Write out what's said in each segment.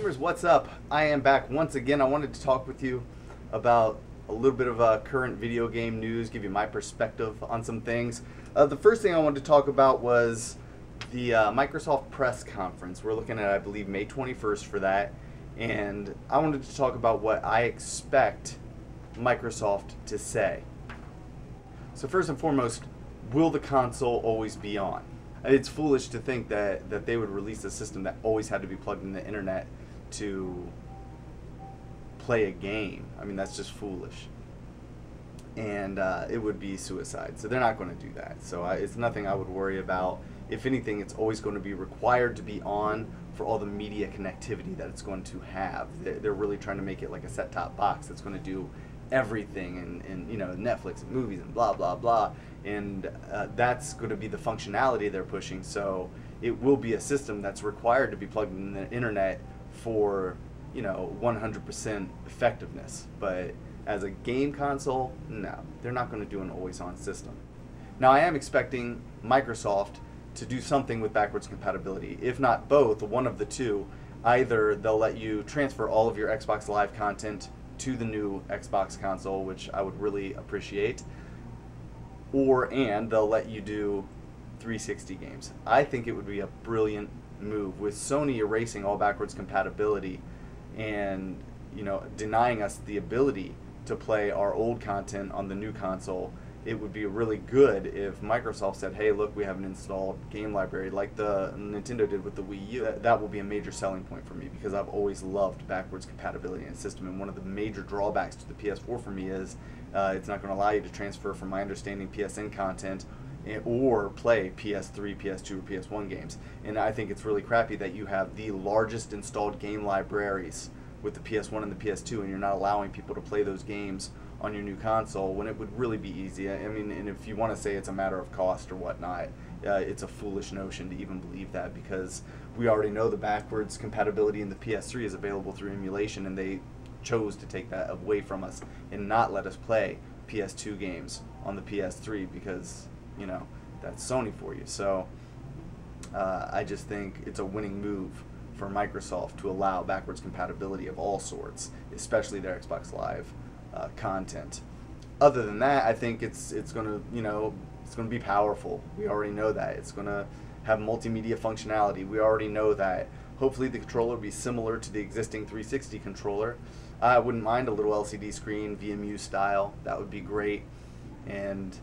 Gamers, what's up? I am back once again. I wanted to talk with you about a little bit of current video game news, give you my perspective on some things. The first thing I wanted to talk about was the Microsoft press conference. We're looking at, I believe, May 21st for that. And I wanted to talk about what I expect Microsoft to say. So first and foremost, will the console always be on? It's foolish to think that they would release a system that always had to be plugged in the internet to play a game. I mean, that's just foolish. And it would be suicide. So they're not going to do that. So it's nothing I would worry about. If anything, it's always going to be required to be on for all the media connectivity that it's going to have. They're really trying to make it like a set-top box that's going to do everything, and you know, Netflix and movies and blah blah blah, and that's going to be the functionality they're pushing. So it will be a system that's required to be plugged in the internet for, you know, 100% effectiveness. But as a game console, no, they're not going to do an always-on system. Now, I am expecting Microsoft to do something with backwards compatibility. If not both, one of the two. Either they'll let you transfer all of your Xbox Live content to the new Xbox console, which I would really appreciate, and they'll let you do 360 games. I think it would be a brilliant move, with Sony erasing all backwards compatibility and, you know, denying us the ability to play our old content on the new console. It would be really good if Microsoft said, hey, look, we have an installed game library like the Nintendo did with the Wii U. That will be a major selling point for me, because I've always loved backwards compatibility in a system, and one of the major drawbacks to the PS4 for me is it's not going to allow you to transfer, from my understanding, PSN content or play PS3, PS2, or PS1 games. And I think it's really crappy that you have the largest installed game libraries with the PS1 and the PS2, and you're not allowing people to play those games on your new console, when it would really be easy. I mean, and if you want to say it's a matter of cost or whatnot, it's a foolish notion to even believe that, because we already know the backwards compatibility in the PS3 is available through emulation, and they chose to take that away from us and not let us play PS2 games on the PS3, because, you know, that's Sony for you. So I just think it's a winning move for Microsoft to allow backwards compatibility of all sorts, especially their Xbox Live content. Other than that, I think it's going to, you know, it's going to be powerful. We already know that. It's going to have multimedia functionality. We already know that. Hopefully the controller will be similar to the existing 360 controller. I wouldn't mind a little LCD screen, VMU style. That would be great. And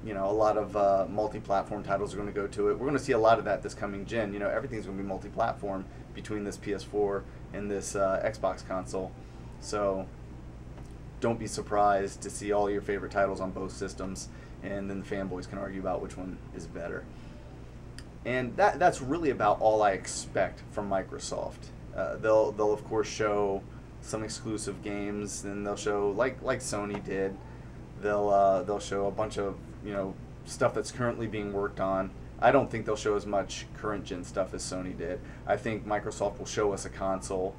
you know, a lot of multi-platform titles are going to go to it. We're going to see a lot of that this coming gen. You know, everything's going to be multi-platform between this PS4 and this Xbox console. So don't be surprised to see all your favorite titles on both systems, and then the fanboys can argue about which one is better. And that's really about all I expect from Microsoft. They'll of course show some exclusive games, and they'll show, like Sony did. They'll show a bunch of, you know, stuff that's currently being worked on. I don't think they'll show as much current gen stuff as Sony did. I think Microsoft will show us a console.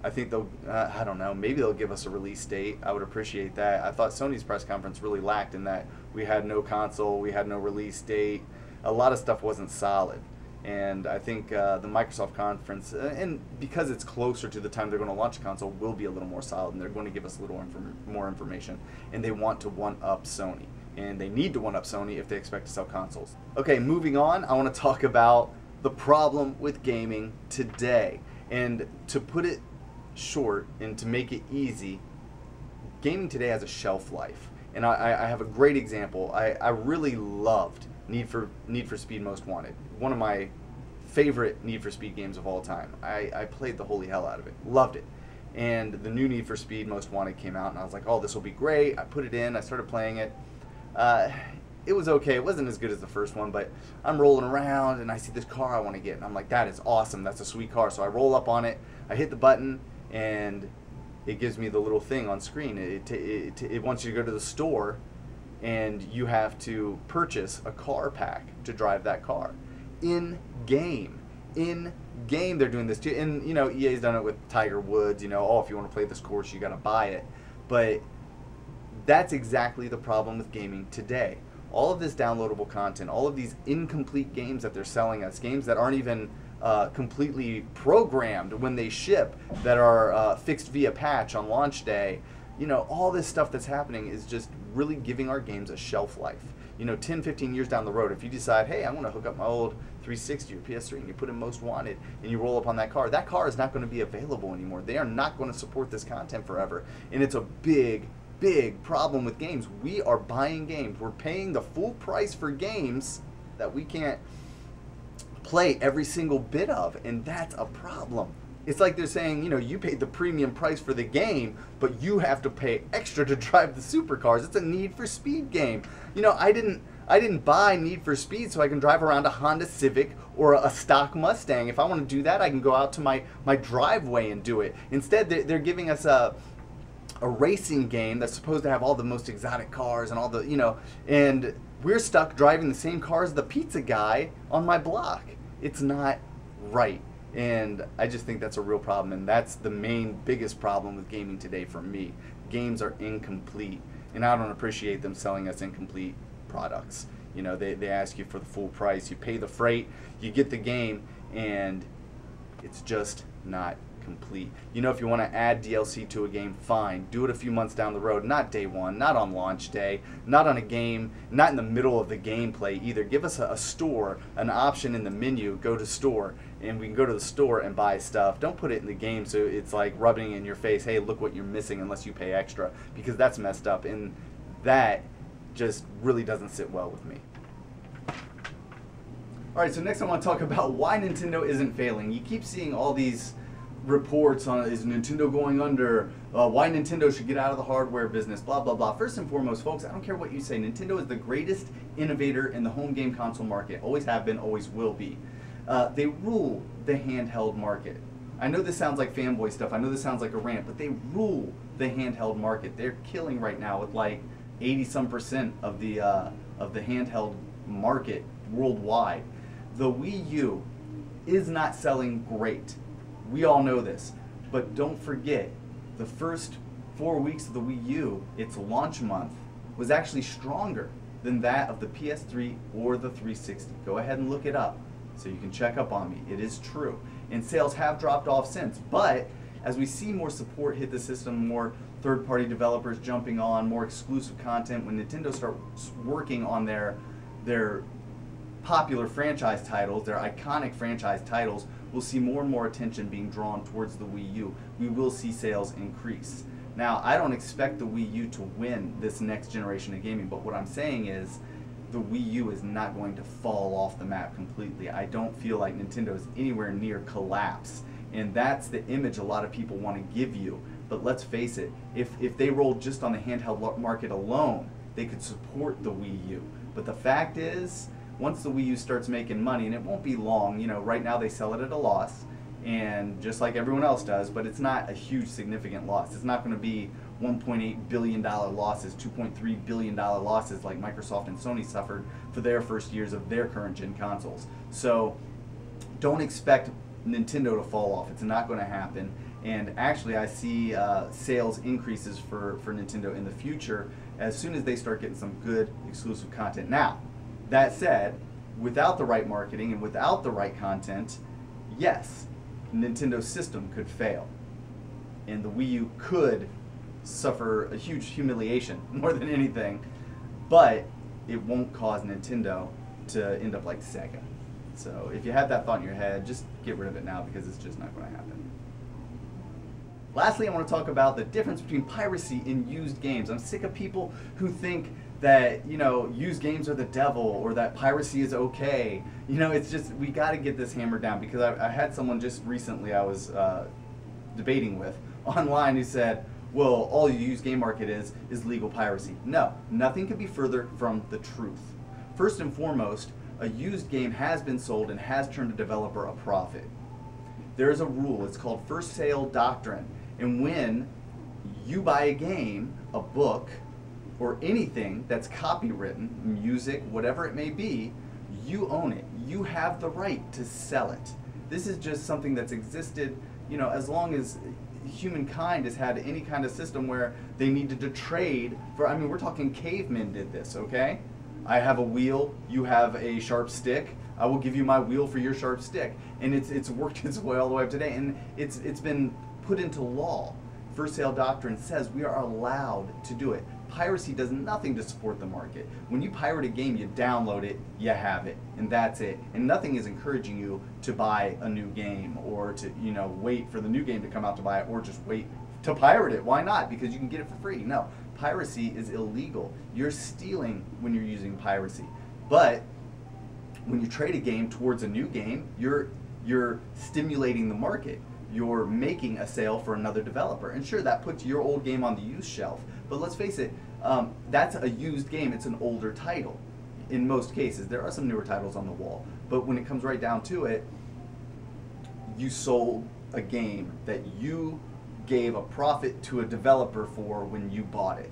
I think they'll, I don't know, maybe they'll give us a release date. I would appreciate that. I thought Sony's press conference really lacked in that we had no console, we had no release date. A lot of stuff wasn't solid. And I think the Microsoft conference, and because it's closer to the time they're going to launch a console, will be a little more solid, and they're going to give us a little more information. And they want to one-up Sony. And they need to one-up Sony if they expect to sell consoles. Okay, moving on, I want to talk about the problem with gaming today. And to put it short and to make it easy, gaming today has a shelf life. And I have a great example. I really loved Need for Speed Most Wanted. One of my favorite Need for Speed games of all time. I played the holy hell out of it. Loved it. And the new Need for Speed Most Wanted came out, and I was like, oh, this will be great. I put it in. I started playing it. It was okay. It wasn't as good as the first one, but I'm rolling around, and I see this car I want to get. And I'm like, that is awesome. That's a sweet car. So I roll up on it. I hit the button, and it gives me the little thing on screen. It wants you to go to the store, and you have to purchase a car pack to drive that car. In game, they're doing this too. And, you know, EA's done it with Tiger Woods. You know, oh, if you want to play this course, you got to buy it. But that's exactly the problem with gaming today. All of this downloadable content, all of these incomplete games that they're selling us, games that aren't even completely programmed when they ship, that are fixed via patch on launch day. You know, all this stuff that's happening is just really giving our games a shelf life. You know, 10, 15 years down the road, if you decide, hey, I want to hook up my old 360 or PS3, and you put in Most Wanted, and you roll up on that car is not going to be available anymore. They are not going to support this content forever. And it's a big, big problem with games. We are buying games. We're paying the full price for games that we can't play every single bit of, and that's a problem. It's like they're saying, you know, you paid the premium price for the game, but you have to pay extra to drive the supercars. It's a Need for Speed game. You know, I didn't buy Need for Speed so I can drive around a Honda Civic or a stock Mustang. If I want to do that, I can go out to my driveway and do it. Instead, they're giving us a racing game that's supposed to have all the most exotic cars and all the, you know, and we're stuck driving the same car as the pizza guy on my block. It's not right. And I just think that's a real problem, and that's the biggest problem with gaming today for me. Games are incomplete, and I don't appreciate them selling us incomplete products. You know, they ask you for the full price, you pay the freight, you get the game, and it's just not complete. You know, if you want to add DLC to a game, fine. Do it a few months down the road, not day one, not on launch day, not on a game, not in the middle of the gameplay either. Give us a store, an option in the menu, go to store, and we can go to the store and buy stuff. Don't put it in the game so it's like rubbing in your face, hey, look what you're missing unless you pay extra, because that's messed up, and that just really doesn't sit well with me. Alright, so next I want to talk about why Nintendo isn't failing. You keep seeing all these reports on, is Nintendo going under, why Nintendo should get out of the hardware business, blah, blah, blah. First and foremost, folks, I don't care what you say. Nintendo is the greatest innovator in the home game console market. Always have been, always will be. They rule the handheld market. I know this sounds like fanboy stuff. I know this sounds like a rant, but they rule the handheld market. They're killing right now with like 80-some% of the handheld market worldwide. The Wii U is not selling great. We all know this, but don't forget, the first 4 weeks of the Wii U, its launch month, was actually stronger than that of the PS3 or the 360. Go ahead and look it up so you can check up on me. It is true. And sales have dropped off since, but as we see more support hit the system, more third-party developers jumping on, more exclusive content, when Nintendo starts working on their popular franchise titles, their iconic franchise titles, we'll see more and more attention being drawn towards the Wii U. We will see sales increase. Now, I don't expect the Wii U to win this next generation of gaming, but what I'm saying is the Wii U is not going to fall off the map completely. I don't feel like Nintendo is anywhere near collapse, and that's the image a lot of people want to give you. But let's face it, if they rolled just on the handheld market alone, they could support the Wii U. But the fact is, once the Wii U starts making money, and it won't be long, you know, right now they sell it at a loss, and just like everyone else does, but it's not a huge significant loss. It's not going to be $1.8 billion losses, $2.3 billion losses like Microsoft and Sony suffered for their first years of their current gen consoles. So don't expect Nintendo to fall off. It's not going to happen. And actually I see sales increases for Nintendo in the future as soon as they start getting some good exclusive content. Now, that said, without the right marketing and without the right content, yes, Nintendo's system could fail. And the Wii U could suffer a huge humiliation more than anything, but it won't cause Nintendo to end up like Sega. So if you have that thought in your head, just get rid of it now, because it's just not going to happen. Lastly, I want to talk about the difference between piracy and used games. I'm sick of people who think that, you know, used games are the devil, or that piracy is okay. You know, it's just, we got to get this hammered down, because I had someone just recently I was debating with online who said, well, all the used game market is legal piracy. No, nothing could be further from the truth. First and foremost, a used game has been sold and has turned a developer a profit. There is a rule, it's called first sale doctrine, and when you buy a game, a book, or anything that's copywritten, music, whatever it may be, you own it. You have the right to sell it. This is just something that's existed, you know, as long as humankind has had any kind of system where they needed to trade for, I mean, we're talking cavemen did this, okay? I have a wheel, you have a sharp stick, I will give you my wheel for your sharp stick. And it's worked its way all the way up today, and it's been put into law. First sale doctrine says we are allowed to do it. Piracy does nothing to support the market. When you pirate a game, you download it, you have it, and that's it. And nothing is encouraging you to buy a new game or to, you know, wait for the new game to come out to buy it, or just wait to pirate it. Why not? Because you can get it for free. No, piracy is illegal. You're stealing when you're using piracy. But when you trade a game towards a new game, you're stimulating the market. You're making a sale for another developer. And sure, that puts your old game on the used shelf. But let's face it, that's a used game. It's an older title. In most cases, there are some newer titles on the wall. But when it comes right down to it, you sold a game that you gave a profit to a developer for when you bought it.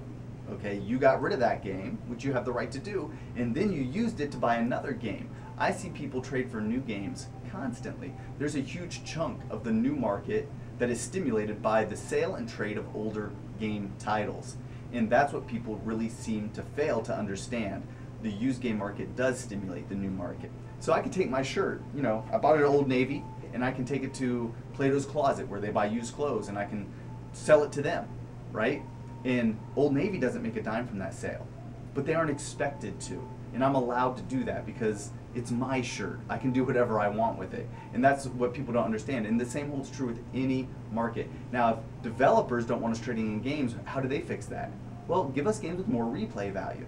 Okay, you got rid of that game, which you have the right to do, and then you used it to buy another game. I see people trade for new games constantly. There's a huge chunk of the new market that is stimulated by the sale and trade of older game titles. And that's what people really seem to fail to understand. The used game market does stimulate the new market. So I can take my shirt, you know, I bought it at Old Navy, and I can take it to Plato's Closet where they buy used clothes, and I can sell it to them, right? And Old Navy doesn't make a dime from that sale, but they aren't expected to. And I'm allowed to do that because it's my shirt. I can do whatever I want with it. And that's what people don't understand. And the same holds true with any market. Now, if developers don't want us trading in games, how do they fix that? Well, give us games with more replay value.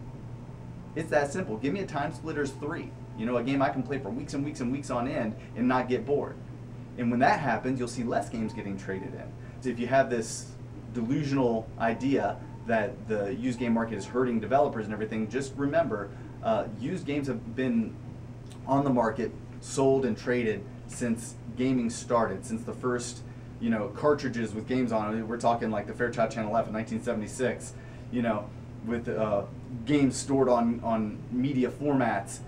It's that simple. Give me a Time Splitters 3. You know, a game I can play for weeks and weeks and weeks on end and not get bored. And when that happens, you'll see less games getting traded in. So if you have this delusional idea that the used game market is hurting developers and everything, just remember, used games have been on the market, sold and traded since gaming started, since the first, you know, cartridges with games on it. We're talking like the Fairchild Channel F in 1976, you know, with games stored on media formats.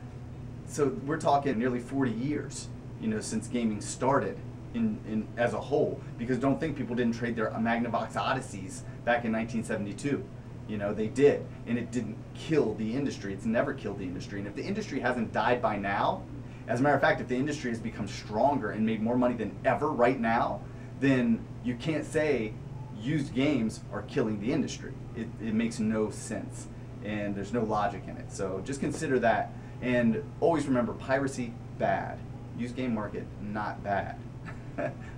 So we're talking nearly 40 years, you know, since gaming started in as a whole. Because don't think people didn't trade their Magnavox Odysseys back in 1972. You know, they did, and it didn't kill the industry. It's never killed the industry. And if the industry hasn't died by now, as a matter of fact, if the industry has become stronger and made more money than ever right now, then you can't say used games are killing the industry. It makes no sense, and there's no logic in it. So just consider that, and always remember, piracy, bad. Used game market, not bad.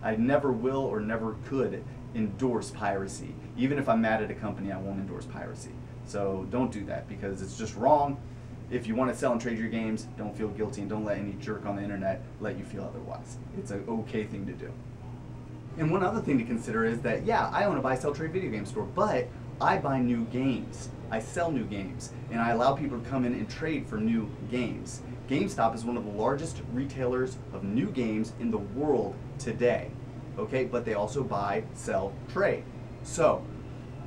I never will or never could endorse piracy. Even if I'm mad at a company, I won't endorse piracy. So don't do that, because it's just wrong. If you want to sell and trade your games, don't feel guilty, and don't let any jerk on the internet let you feel otherwise. It's an okay thing to do. And one other thing to consider is that, yeah, I own a buy, sell, trade video game store, but I buy new games. I sell new games, and I allow people to come in and trade for new games. GameStop is one of the largest retailers of new games in the world today. Okay, but they also buy, sell, trade. So,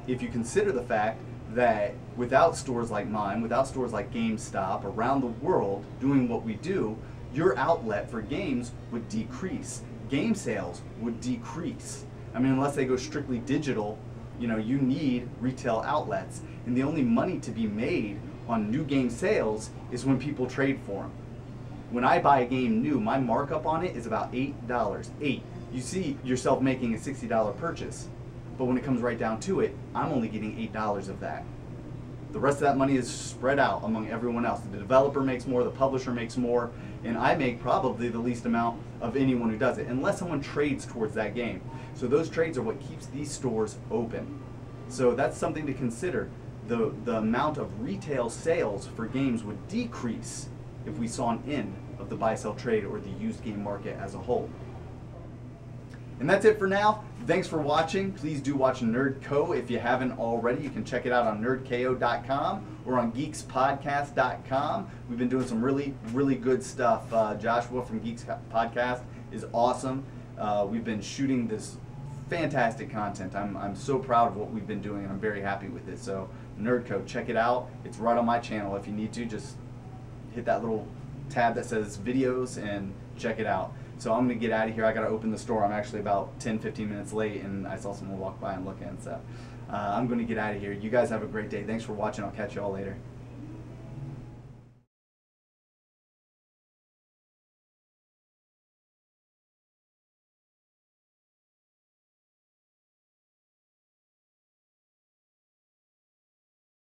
if you consider the fact that without stores like mine, without stores like GameStop around the world doing what we do, your outlet for games would decrease. Game sales would decrease. I mean, unless they go strictly digital, you know, you need retail outlets. And the only money to be made on new game sales is when people trade for them. When I buy a game new, my markup on it is about $8. You see yourself making a $60 purchase, but when it comes right down to it, I'm only getting $8 of that. The rest of that money is spread out among everyone else. The developer makes more, the publisher makes more, and I make probably the least amount of anyone who does it, unless someone trades towards that game. So those trades are what keeps these stores open. So that's something to consider. The amount of retail sales for games would decrease if we saw an end of the buy, sell, trade, or the used game market as a whole. And that's it for now. Thanks for watching. Please do watch Nerd Co. if you haven't already. You can check it out on nerdko.com or on geekspodcast.com. We've been doing some really, really good stuff. Joshua from Geeks Podcast is awesome. We've been shooting this fantastic content. I'm so proud of what we've been doing, and I'm very happy with it. So Nerd Co, check it out. It's right on my channel. If you need to, just hit that little tab that says videos and check it out. So I'm going to get out of here. I got to open the store. I'm actually about 10-15 minutes late, and I saw someone walk by and look in. So I'm going to get out of here. You guys have a great day. Thanks for watching. I'll catch you all later.